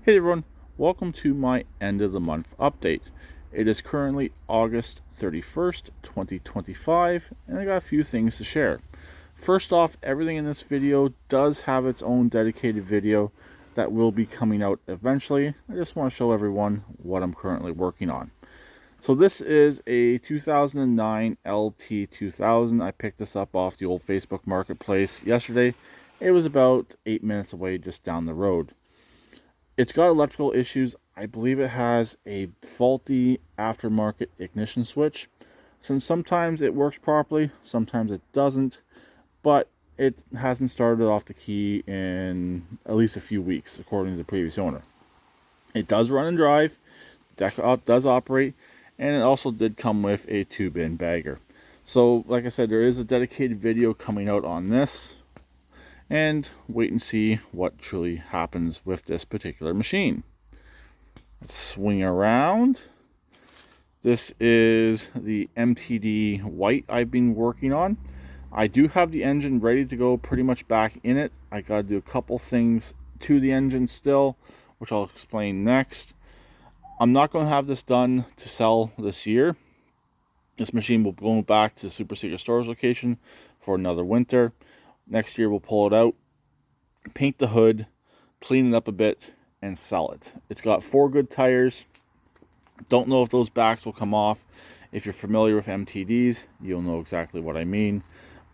Hey everyone, welcome to my end of the month update. It is currently August 31st, 2025, and I got a few things to share. First off, everything in this video does have its own dedicated video that will be coming out eventually. I just want to show everyone what I'm currently working on. So this is a 2009 LT2000. I picked this up off the old Facebook Marketplace yesterday. It was about 8 minutes away just down the road. It's got electrical issues. I believe it has a faulty aftermarket ignition switch. Since sometimes it works properly, sometimes it doesn't, but it hasn't started off the key in at least a few weeks, according to the previous owner. It does run and drive, deck does operate, and it also did come with a 2-bin bagger. So, like I said, there is a dedicated video coming out on this, and wait and see what truly happens with this particular machine. Let's swing around. This is the MTD White I've been working on. I do have the engine ready to go pretty much back in it. I got to do a couple things to the engine still, which I'll explain next. I'm not going to have this done to sell this year. This machine will go back to the Super Secret Storage location for another winter. Next year we'll pull it out, paint the hood, clean it up a bit, and sell it. It's got 4 good tires. Don't know if those backs will come off. If you're familiar with MTDs, you'll know exactly what I mean.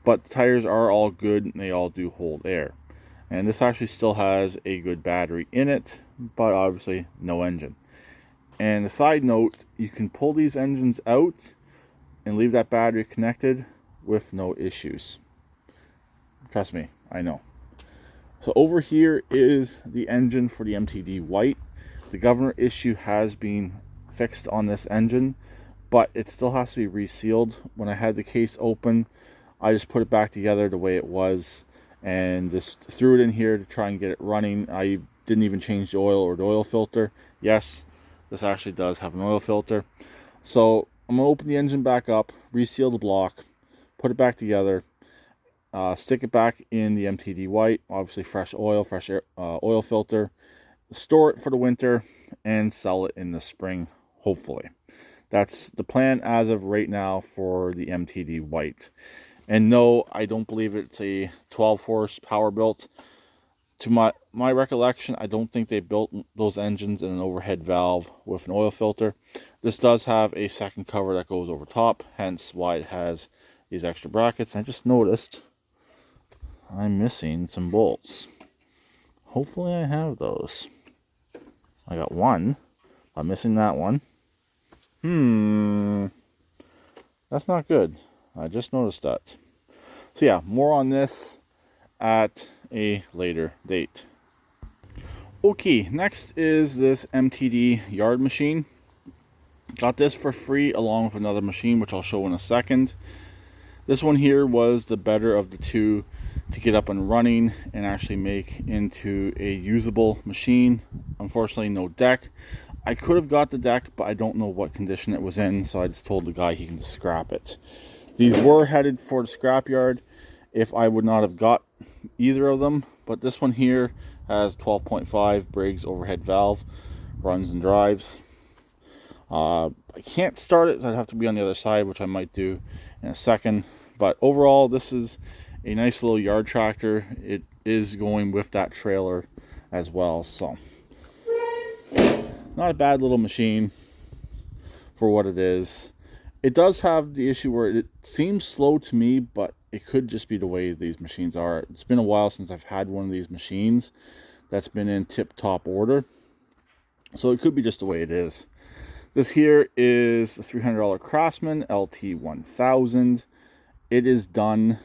But the tires are all good and they all do hold air. And this actually still has a good battery in it, but obviously no engine. And a side note, you can pull these engines out and leave that battery connected with no issues. Trust me, I know. So over here is the engine for the MTD White. The governor issue has been fixed on this engine, but it still has to be resealed. When I had the case open, I just put it back together the way it was and just threw it in here to try and get it running. I didn't even change the oil or the oil filter. Yes, this actually does have an oil filter. So I'm going to open the engine back up, reseal the block, put it back together, stick it back in the MTD White, obviously fresh oil, fresh air, oil filter, store it for the winter, and sell it in the spring, hopefully. That's the plan as of right now for the MTD White. And no, I don't believe it's a 12 horsepower built. To my recollection, I don't think they built those engines in an overhead valve with an oil filter. This does have a second cover that goes over top, hence why it has these extra brackets. I just noticed I'm missing some bolts. Hopefully I have those. I got one. I'm missing that one. That's not good. I just noticed that. So yeah, more on this at a later date. Okay, next is this MTD yard machine. Got this for free along with another machine, which I'll show in a second. This one here was the better of the two to get up and running and actually make into a usable machine. Unfortunately, no deck. I could have got the deck, but I don't know what condition it was in, so I just told the guy he can just scrap it. These were headed for the scrapyard if I would not have got either of them, but this one here has 12.5 Briggs overhead valve, runs and drives. I can't start it, I'd have to be on the other side, which I might do in a second. But overall, this is a nice little yard tractor. It is going with that trailer as well, so not a bad little machine for what it is. It does have the issue where it seems slow to me, but it could just be the way these machines are. It's been a while since I've had one of these machines that's been in tip-top order, so it could be just the way it is. This here is a $300 Craftsman LT1000. It is done.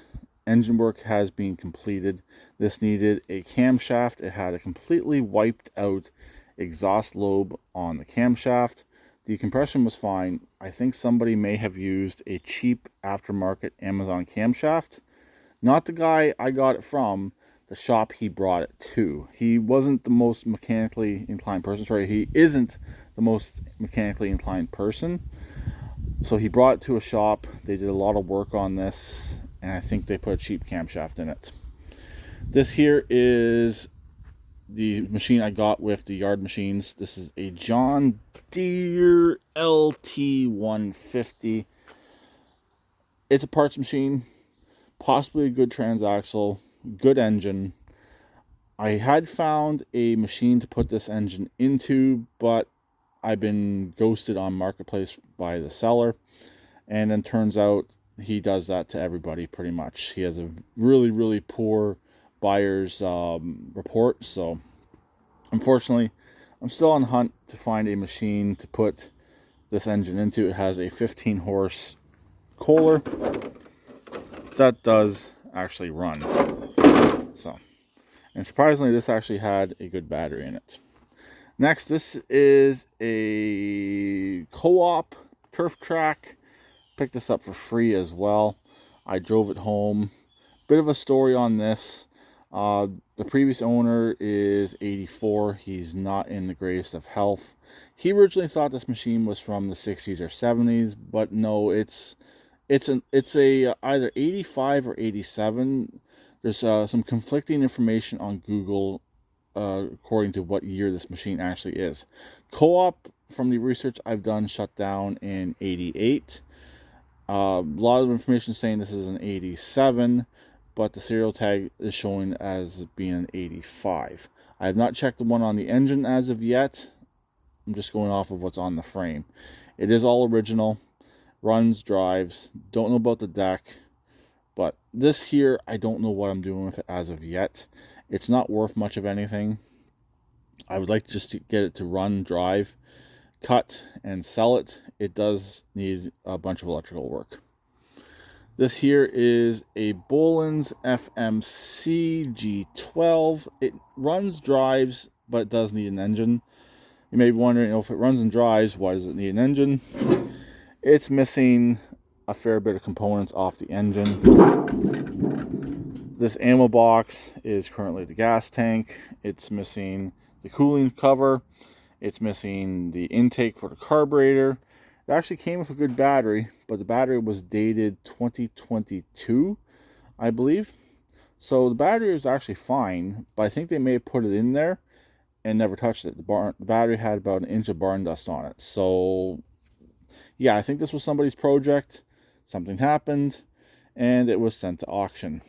Engine work has been completed. This needed a camshaft. It had a completely wiped out exhaust lobe on the camshaft. The compression was fine. I think somebody may have used a cheap aftermarket Amazon camshaft. Not the guy I got it from, the shop he brought it to. He wasn't the most mechanically inclined person. Sorry, he isn't the most mechanically inclined person. So he brought it to a shop. They did a lot of work on this, and I think they put a cheap camshaft in it. This here is the machine I got with the Yard Machines. This is a John Deere LT150. It's a parts machine, possibly a good transaxle, good engine. I had found a machine to put this engine into, but I've been ghosted on Marketplace by the seller, and then turns out he does that to everybody pretty much. He has a really, really poor buyer's report, so unfortunately I'm still on the hunt to find a machine to put this engine into. It has a 15 horse Kohler that does actually run, so, and surprisingly this actually had a good battery in it. Next, this is a Co-op Turf Track. Picked this up for free as well. I drove it home. Bit of a story on this. The previous owner is 84. He's not in the greatest of health. He originally thought this machine was from the 60s or 70s, but no, it's a either 85 or 87. There's some conflicting information on Google according to what year this machine actually is. Co-op, from the research I've done, shut down in 88. A lot of information saying this is an 87, but the serial tag is showing as being an 85. I have not checked the one on the engine as of yet. I'm just going off of what's on the frame. It is all original, runs, drives. Don't know about the deck, but this here, I don't know what I'm doing with it as of yet. It's not worth much of anything. I would like just to get it to run, drive, cut, and sell it. It does need a bunch of electrical work. This here is a Bohlins FMC G12. It runs, drives, but it does need an engine. You may be wondering, if it runs and drives, why does it need an engine? It's missing a fair bit of components off the engine. This ammo box is currently the gas tank. It's missing the cooling cover. It's missing the intake for the carburetor. It actually came with a good battery, but the battery was dated 2022, I believe. So the battery is actually fine, but I think they may have put it in there and never touched it. The battery had about an inch of barn dust on it. So yeah, I think this was somebody's project. Something happened, and it was sent to auction.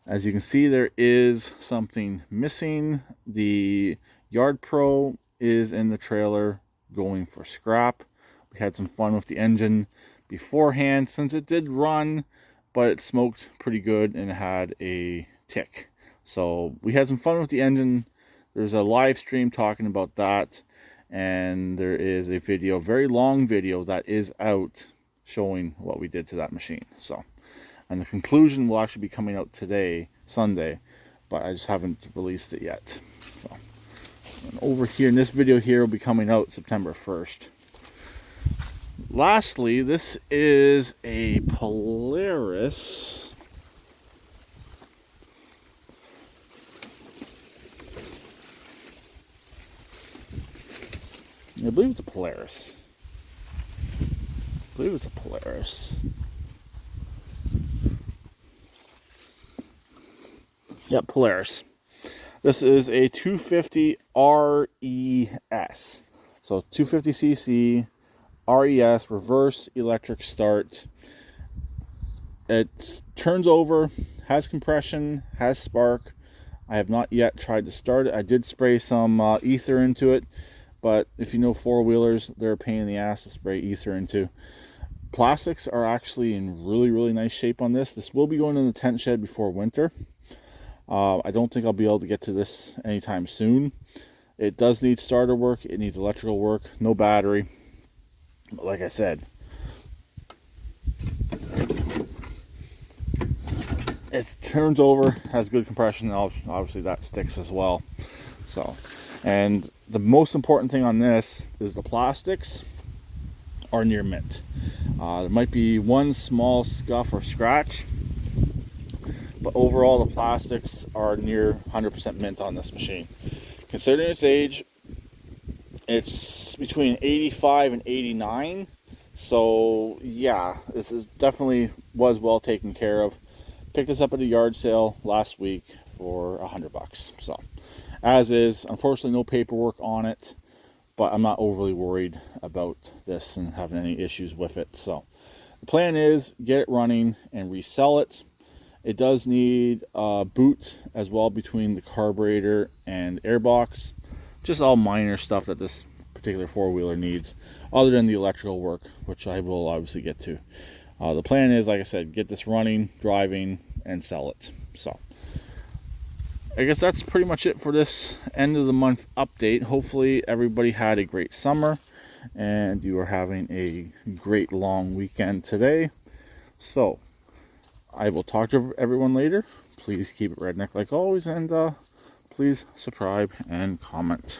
As you can see, there is something missing. The Yard Pro is in the trailer going for scrap. We had some fun with the engine beforehand since it did run, but it smoked pretty good and it had a tick. So we had some fun with the engine. There's a live stream talking about that, and there is a video, very long video, that is out showing what we did to that machine. So, and the conclusion will actually be coming out today, Sunday, but I just haven't released it yet. So, and over here in this video here will be coming out September 1st. Lastly, this is a Polaris. I believe it's a Polaris. Yep, Polaris. This is a 250 RES. So 250cc RES, reverse electric start. It turns over, has compression, has spark. I have not yet tried to start it. I did spray some ether into it, but if you know four-wheelers, they're a pain in the ass to spray ether into. Plastics are actually in really, really nice shape on this. This will be going in the tent shed before winter. I don't think I'll be able to get to this anytime soon. It does need starter work. It needs electrical work. No battery. But like I said, it turns over, has good compression. Obviously that sticks as well. So, and the most important thing on this is the plastics are near mint. There might be one small scuff or scratch, but overall the plastics are near 100% mint on this machine. Considering its age, it's between 85 and 89. So yeah, this is definitely was well taken care of. Picked this up at a yard sale last week for $100. So, as is. Unfortunately, no paperwork on it, but I'm not overly worried about this and having any issues with it. So the plan is get it running and resell it. It does need a boot as well between the carburetor and airbox. Just all minor stuff that this particular four-wheeler needs, other than the electrical work, which I will obviously get to. The plan is, like I said, get this running, driving, and sell it. So I guess that's pretty much it for this end of the month update. Hopefully everybody had a great summer and you are having a great long weekend today. So I will talk to everyone later. Please keep it redneck like always, and please subscribe and comment.